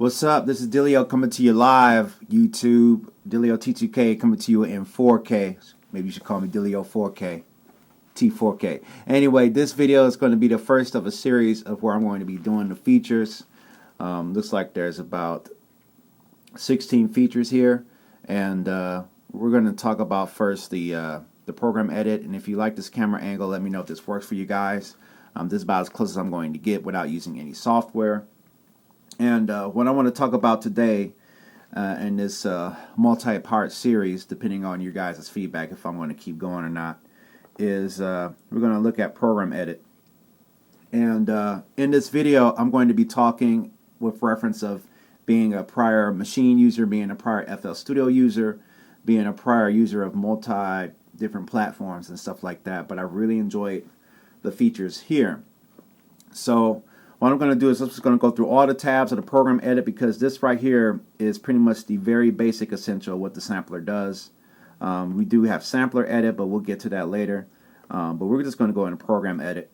What's up? This is Dillio coming to you live, YouTube. Dillio T2K coming to you in 4K. Maybe you should call me Dillio 4K. T4K. Anyway, this video is going to be the first of a series of where I'm going to be doing the features. Looks like there's about 16 features here. And we're going to talk about first the program edit. And if you like this camera angle, let me know if this works for you guys. This is about as close as I'm going to get without using any software. And what I want to talk about today in this multi-part series, depending on your guys' feedback, if I'm going to keep going or not, is we're going to look at program edit. And in this video, I'm going to be talking with reference of being a prior Maschine user, being a prior FL Studio user, being a prior user of different platforms and stuff like that. But I really enjoyed the features here. So what I'm going to do is I'm just going to go through all the tabs of the program edit, because this right here is pretty much the very basic essential of what the sampler does. We do have sampler edit, but we'll get to that later. But we're just going to go into program edit.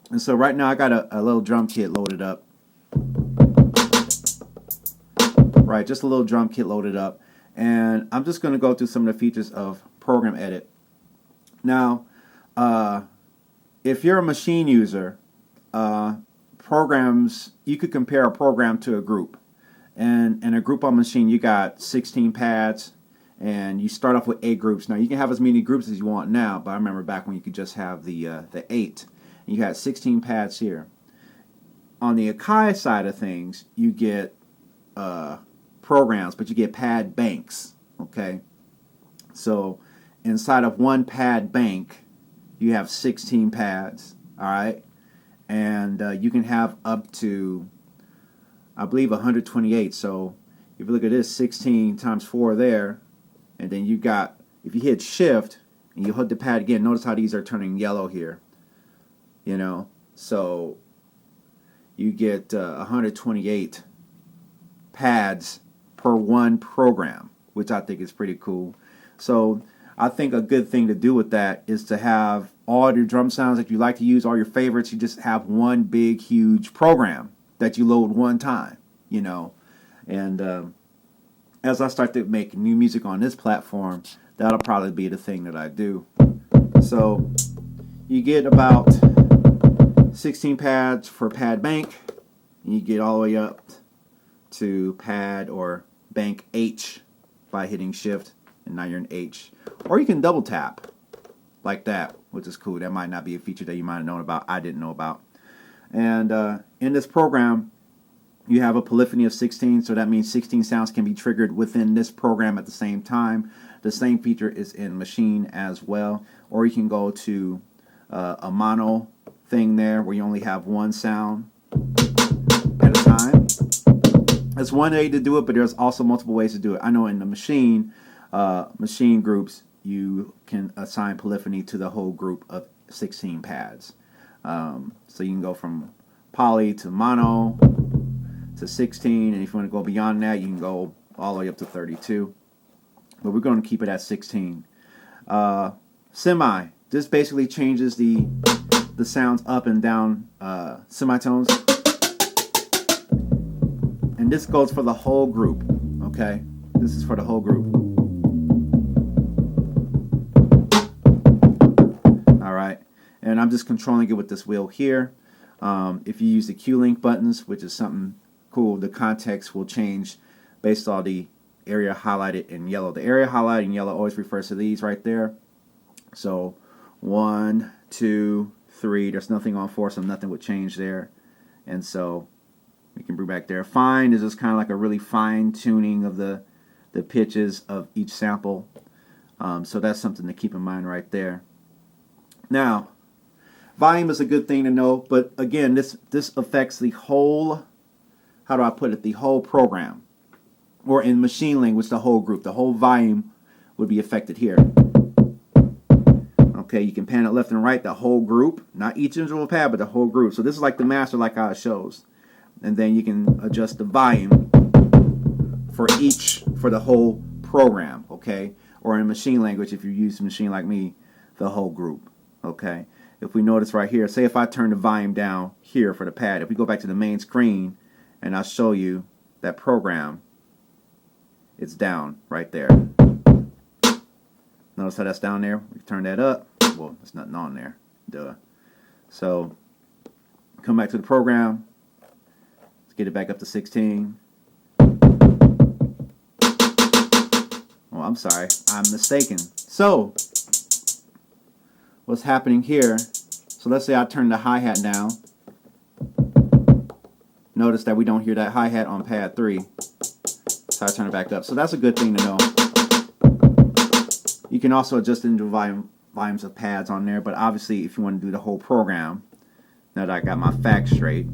And so right now I got a little drum kit loaded up. Right, just a little drum kit loaded up. And I'm just going to go through some of the features of program edit. Now, if you're a Maschine user, programs, you could compare a program to a group. And in a group on Maschine, you got 16 pads, and you start off with 8 groups. Now, you can have as many groups as you want now, but I remember back when you could just have the 8. And you had 16 pads here. On the Akai side of things, you get programs, but you get pad banks, okay? So inside of one pad bank, you have 16 pads, all right? And you can have up to, I believe, 128. So if you look at this, 16 times 4 there, and then you got, if you hit shift and you hold the pad again, notice how these are turning yellow here, you know? So you get 128 pads per one program, which I think is pretty cool. So I think a good thing to do with that is to have all your drum sounds that you like to use, all your favorites. You just have one big, huge program that you load one time, you know. And as I start to make new music on this platform, that'll probably be the thing that I do. So you get about 16 pads for pad bank. And you get all the way up to pad or bank H by hitting shift, and now you're in H. Or you can double tap like that, which is cool. That might not be a feature that you might have known about. I didn't know about. And in this program, you have a polyphony of 16, so that means 16 sounds can be triggered within this program at the same time. The same feature is in Maschine as well. Or you can go to a mono thing there where you only have one sound at a time. That's one way to do it, but there's also multiple ways to do it. I know in the Maschine groups, you can assign polyphony to the whole group of 16 pads. So you can go from poly to mono to 16, and if you want to go beyond that, you can go all the way up to 32. But we're going to keep it at 16. Semi. This basically changes the sounds up and down semitones. And this goes for the whole group, okay? This is for the whole group. All right, and I'm just controlling it with this wheel here. If you use the Q-Link buttons, which is something cool, the context will change based on the area highlighted in yellow. The area highlighted in yellow always refers to these right there. So 1, 2, 3, there's nothing on 4, so nothing would change there. And so we can bring back there. Fine is just kind of like a really fine tuning of the pitches of each sample. So that's something to keep in mind right there. Now, volume is a good thing to know, but again, this affects the whole, how do I put it, the whole program. Or in Maschine language, the whole group. The whole volume would be affected here. Okay, you can pan it left and right, the whole group. Not each individual pad, but the whole group. So this is like the master, like how it shows. And then you can adjust the volume for the whole program, okay? Or in Maschine language, if you use Maschine like me, the whole group, okay? If we notice right here, say if I turn the volume down here for the pad, if we go back to the main screen and I'll show you that program, it's down right there. Notice how that's down there? We turn that up. Well, there's nothing on there. Duh. So, come back to the program. Let's get it back up to 16. Oh, I'm sorry. I'm mistaken. So, what's happening here? So let's say I turn the hi-hat down. Notice that we don't hear that hi-hat on pad 3. So I turn it back up. So that's a good thing to know. You can also adjust individual volumes of pads on there, but obviously if you want to do the whole program, now that I got my facts straight,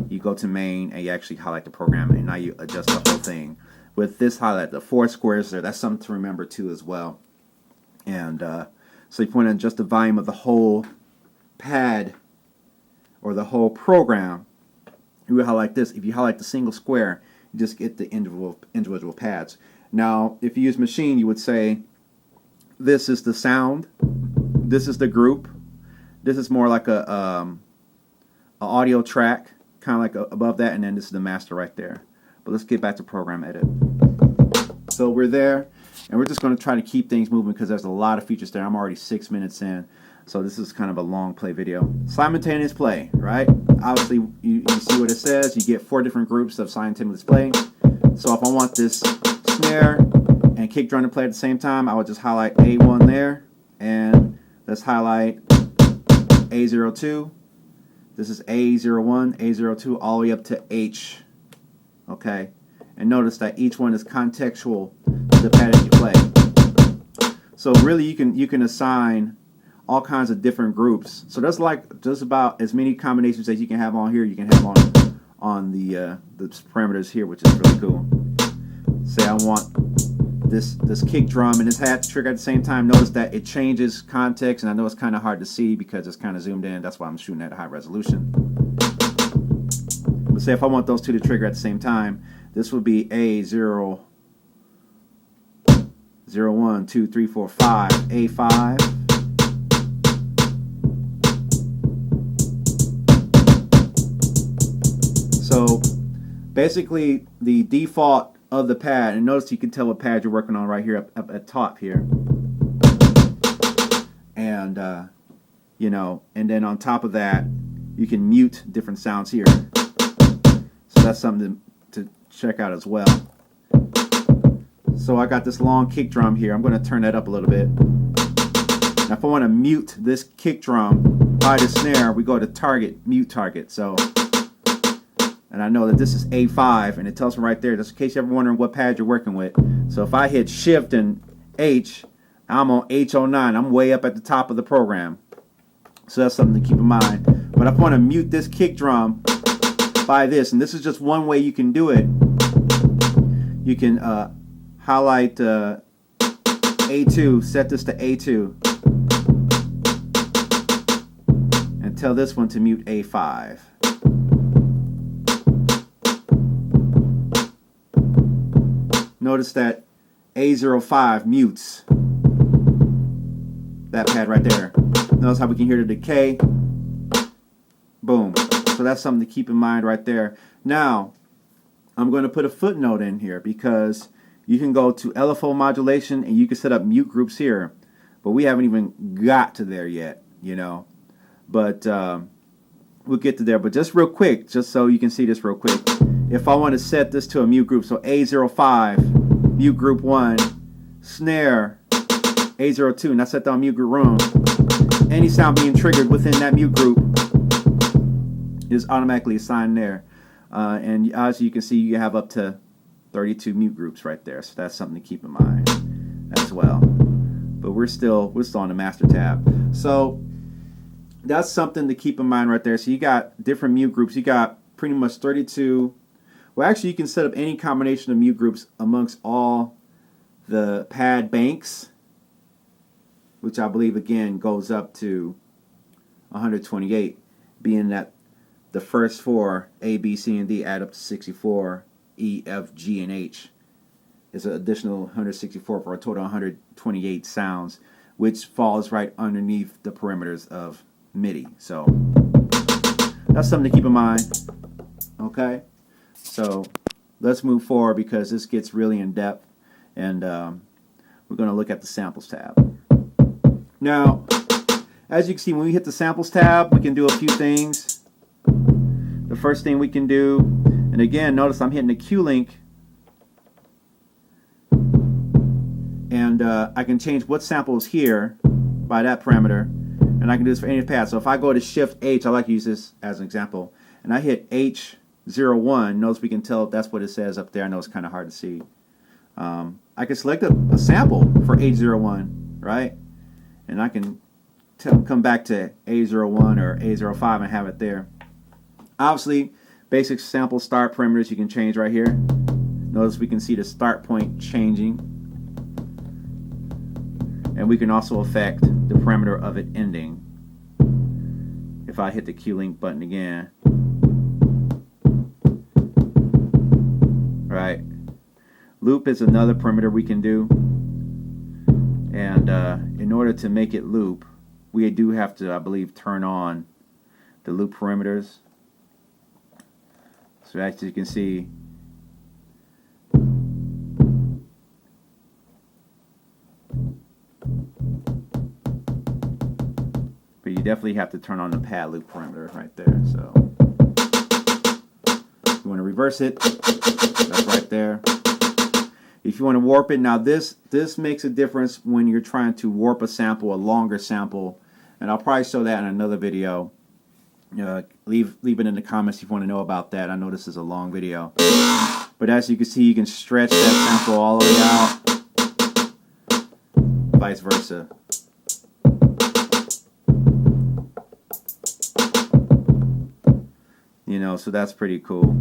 you go to main and you actually highlight the program, and now you adjust the whole thing. With this highlight, the 4 squares there, that's something to remember too as well. And so you want to adjust the volume of the whole pad or the whole program. You would highlight this. If you highlight the single square, you just get the individual pads. Now, if you use maschine, you would say this is the sound, this is the group, this is more like a audio track, kind of like above that, and then this is the master right there. But let's get back to program edit. So we're there, and we're just going to try to keep things moving because there's a lot of features there. I'm already 6 minutes in, so this is kind of a long play video. Simultaneous play, right? Obviously, you see what it says. You get 4 different groups of simultaneous play. So if I want this snare and kick drum to play at the same time, I would just highlight A1 there, and let's highlight A02. This is A01, A02, all the way up to H. Okay, and notice that each one is contextual to the pad that you play. So really, you can assign all kinds of different groups. So that's like just about as many combinations as you can have on here. You can have on the parameters here, which is really cool. Say I want this kick drum and this hat to trigger at the same time. Notice that it changes context, and I know it's kind of hard to see because it's kind of zoomed in. That's why I'm shooting at a high resolution. But say if I want those two to trigger at the same time, this would be A0, 0, 1, 2, 3, 4, 5, A5. So basically the default of the pad, and notice you can tell what pad you're working on right here up at top here, and you know, and then on top of that you can mute different sounds here. So that's something to check out as well. So I got this long kick drum here. I'm going to turn that up a little bit. Now if I want to mute this kick drum by the snare, we go to target, mute target. So, and I know that this is A5, and it tells me right there, just in case you're ever wondering what pad you're working with. So if I hit Shift and H, I'm on H09. I'm way up at the top of the program. So that's something to keep in mind. But if I want to mute this kick drum by this, and this is just one way you can do it. You can highlight A2, set this to A2, and tell this one to mute A5. Notice that A05 mutes that pad right there. Notice how we can hear the decay. Boom. So that's something to keep in mind right there. Now, I'm going to put a footnote in here because you can go to LFO modulation and you can set up mute groups here. But we haven't even got to there yet, you know. But we'll get to there. But just real quick, just so you can see this real quick. If I want to set this to a mute group, so A05, mute group 1, snare, A02, and I set that on mute group room, any sound being triggered within that mute group is automatically assigned there. And as you can see, you have up to 32 mute groups right there. So that's something to keep in mind as well. But we're still on the master tab. So that's something to keep in mind right there. So you got different mute groups. You got pretty much 32. Well, actually, you can set up any combination of mute groups amongst all the pad banks, which I believe, again, goes up to 128, being that the first 4, A, B, C, and D, add up to 64. E, F, G, and H is an additional 164 for a total of 128 sounds, which falls right underneath the parameters of MIDI. So that's something to keep in mind. Okay. So let's move forward because this gets really in depth, and we're going to look at the samples tab. Now, as you can see, when we hit the samples tab, we can do a few things. The first thing we can do, and again, notice I'm hitting the Q link, and I can change what sample is here by that parameter, and I can do this for any pad. So if I go to Shift H, I like to use this as an example, and I hit H01, notice we can tell that's what it says up there. I know it's kind of hard to see. I can select a sample for H01, right? And I can come back to A01 or A05 and have it there. Obviously, basic sample start parameters you can change right here. Notice we can see the start point changing. And we can also affect the parameter of it ending. If I hit the Q link button again. Right. Loop is another parameter we can do. And in order to make it loop, we do have to, I believe, turn on the loop parameters. So as you can see, but you definitely have to turn on the pad loop parameter right there. So if you want to reverse it, that's right there. If you want to warp it, now this makes a difference when you're trying to warp a sample, a longer sample, and I'll probably show that in another video. Leave it in the comments if you want to know about that. I know this is a long video, but as you can see, you can stretch that sample all the way out, vice versa. You know, so that's pretty cool.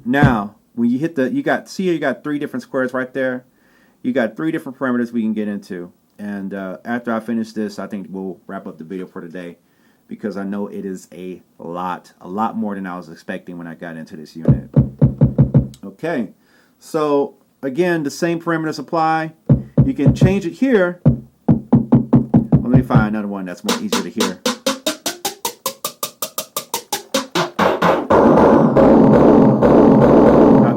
Now, when you hit the, you got 3 different squares right there. You got 3 different parameters we can get into. And after I finish this, I think we'll wrap up the video for today, because I know it is a lot more than I was expecting when I got into this unit. Okay, so again, the same parameters apply. You can change it here. Well, let me find another one that's more easier to hear.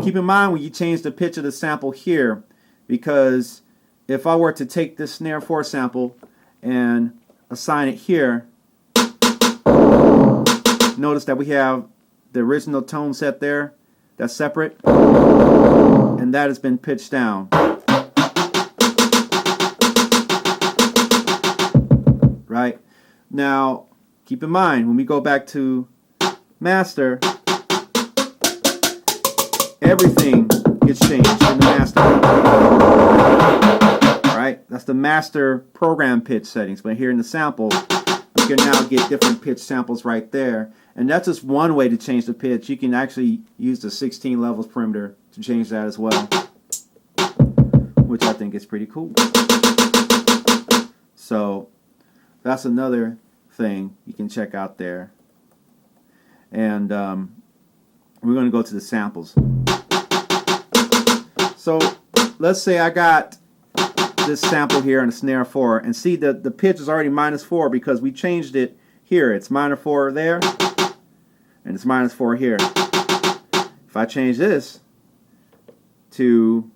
Keep in mind when you change the pitch of the sample here, because if I were to take this snare 4 sample and assign it here, notice that we have the original tone set there, that's separate, and that has been pitched down. Right? Now, keep in mind, when we go back to master, everything gets changed in the master. Right? That's the master program pitch settings. But here in the sample, you can now get different pitch samples right there. And that's just one way to change the pitch. You can actually use the 16 levels parameter to change that as well, which I think is pretty cool. So that's another thing you can check out there. And we're going to go to the samples. So let's say I got this sample here in a snare 4, and see that the pitch is already -4 because we changed it here. It's -4 there, and it's -4 here. If I change this to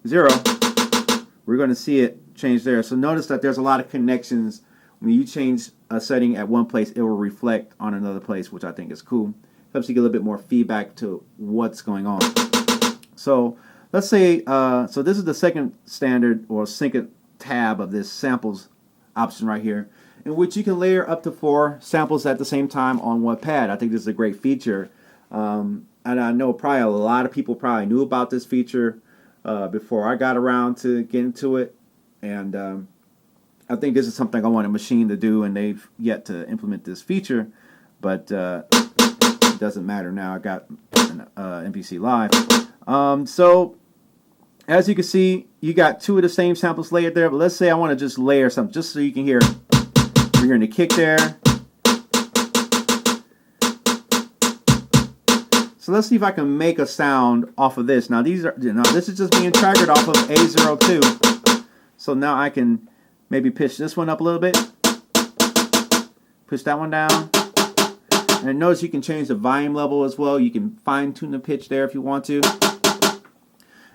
0, we're going to see it change there. So notice that there's a lot of connections. When you change a setting at one place, it will reflect on another place, which I think is cool. Helps you get a little bit more feedback to what's going on. So let's say, so this is the second standard or second tab of this samples option right here, in which you can layer up to 4 samples at the same time on one pad. I think this is a great feature. And I know probably a lot of people probably knew about this feature before I got around to get into it. And I think this is something I want a machine to do, and they've yet to implement this feature. But it doesn't matter now. I got an MPC live. So as you can see, you got 2 of the same samples layered there, but let's say I want to just layer something just so you can hear. We're hearing the kick there. So let's see if I can make a sound off of this. Now this is just being triggered off of A02. So now I can maybe pitch this one up a little bit. Push that one down. And notice you can change the volume level as well. You can fine tune the pitch there if you want to.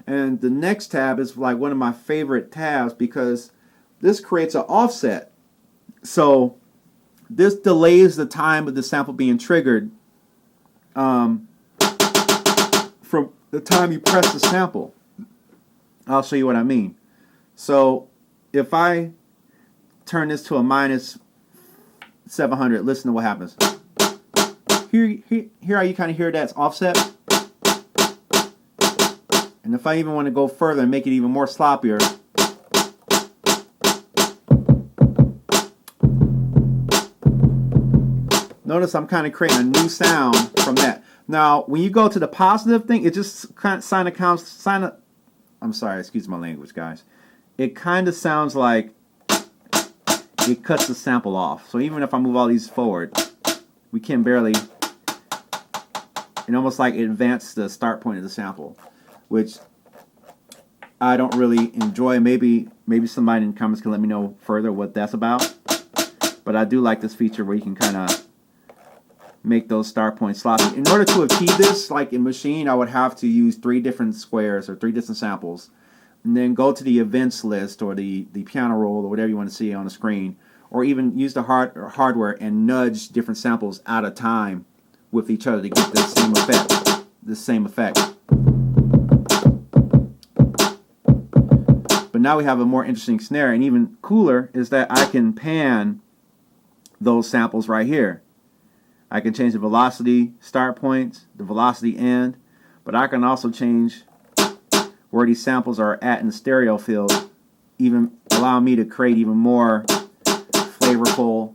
And the next tab is like one of my favorite tabs because this creates an offset. So this delays the time of the sample being triggered from the time you press the sample. I'll show you what I mean. So if I turn this to a minus 700, listen to what happens. Here how you kind of hear that's offset. And if I even want to go further and make it even more sloppier, notice I'm kind of creating a new sound from that. Now, when you go to the positive thing, it just kind of I'm sorry, excuse my language, guys. It kind of sounds like it cuts the sample off. So even if I move all these forward, we can barely. It almost like it advances the start point of the sample, which I don't really enjoy. Maybe somebody in the comments can let me know further what that's about. But I do like this feature where you can kind of make those start points sloppy. In order to achieve this, like in Maschine, I would have to use 3 different squares or 3 different samples, and then go to the events list or the piano roll or whatever you want to see on the screen, or even use the hardware and nudge different samples out of time with each other to get the same effect. The same effect. But now we have a more interesting snare, and even cooler is that I can pan those samples right here. I can change the velocity start points, the velocity end, but I can also change where these samples are at in the stereo field, even allowing me to create even more flavorful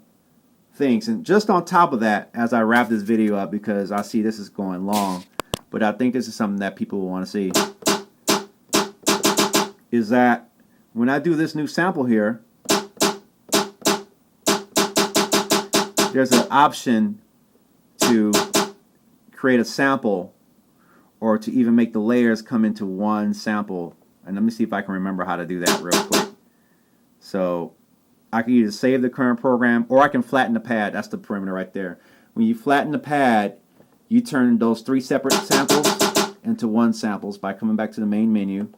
things. And just on top of that, as I wrap this video up, because I see this is going long, but I think this is something that people will want to see, is that when I do this new sample here, there's an option to create a sample or to even make the layers come into one sample. And let me see if I can remember how to do that real quick. So I can either save the current program or I can flatten the pad. That's the perimeter right there. When you flatten the pad, you turn those 3 separate samples into one samples by coming back to the main menu,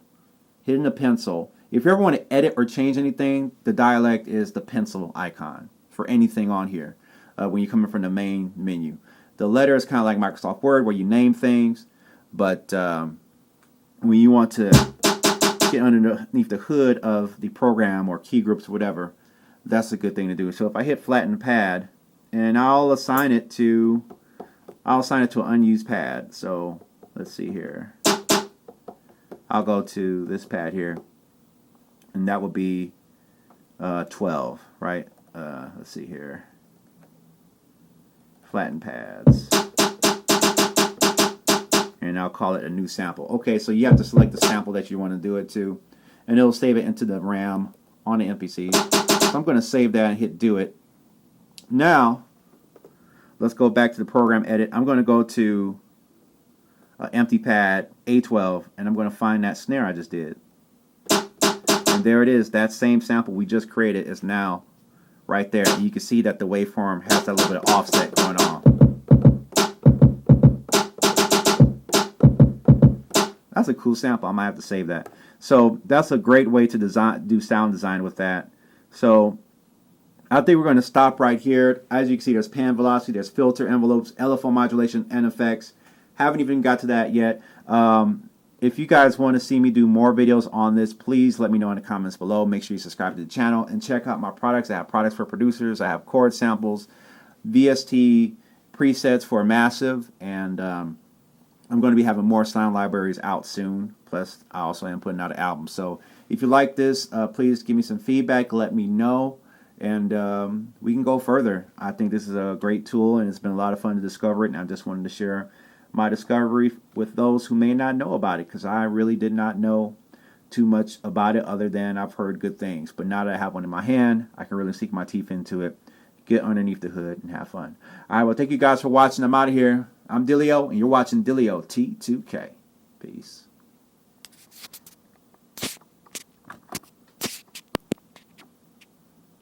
hitting the pencil. If you ever want to edit or change anything, the dialect is the pencil icon for anything on here when you're coming from the main menu. The letter is kind of like Microsoft Word where you name things, but when you want to get underneath the hood of the program or key groups or whatever, that's a good thing to do. So if I hit flatten pad, and I'll assign it to an unused pad. So let's see here. I'll go to this pad here, and that would be 12, right? Let's see here. Flatten pads. And I'll call it a new sample. Okay, so you have to select the sample that you want to do it to, and it'll save it into the RAM on the MPC. So I'm going to save that and hit do it. Now, let's go back to the program edit. I'm going to go to empty pad A12, and I'm going to find that snare I just did. And there it is. That same sample we just created is now right there. And you can see that the waveform has that little bit of offset going on. That's a cool sample. I might have to save that. So that's a great way to do sound design with that. So I think we're going to stop right here. As you can see, there's pan velocity, there's filter envelopes, LFO modulation, and effects. Haven't even got to that yet. If you guys want to see me do more videos on this, please let me know in the comments below. Make sure you subscribe to the channel and check out my products. I have products for producers. I have chord samples, VST presets for massive, and I'm going to be having more sound libraries out soon. Plus, I also am putting out an album. So if you like this, please give me some feedback. Let me know, and we can go further. I think this is a great tool, and it's been a lot of fun to discover it, and I just wanted to share my discovery with those who may not know about it, because I really did not know too much about it other than I've heard good things. But now that I have one in my hand, I can really sink my teeth into it, get underneath the hood, and have fun. All right, well, thank you guys for watching. I'm out of here. I'm Dillio, and you're watching Dillio T2K. Peace.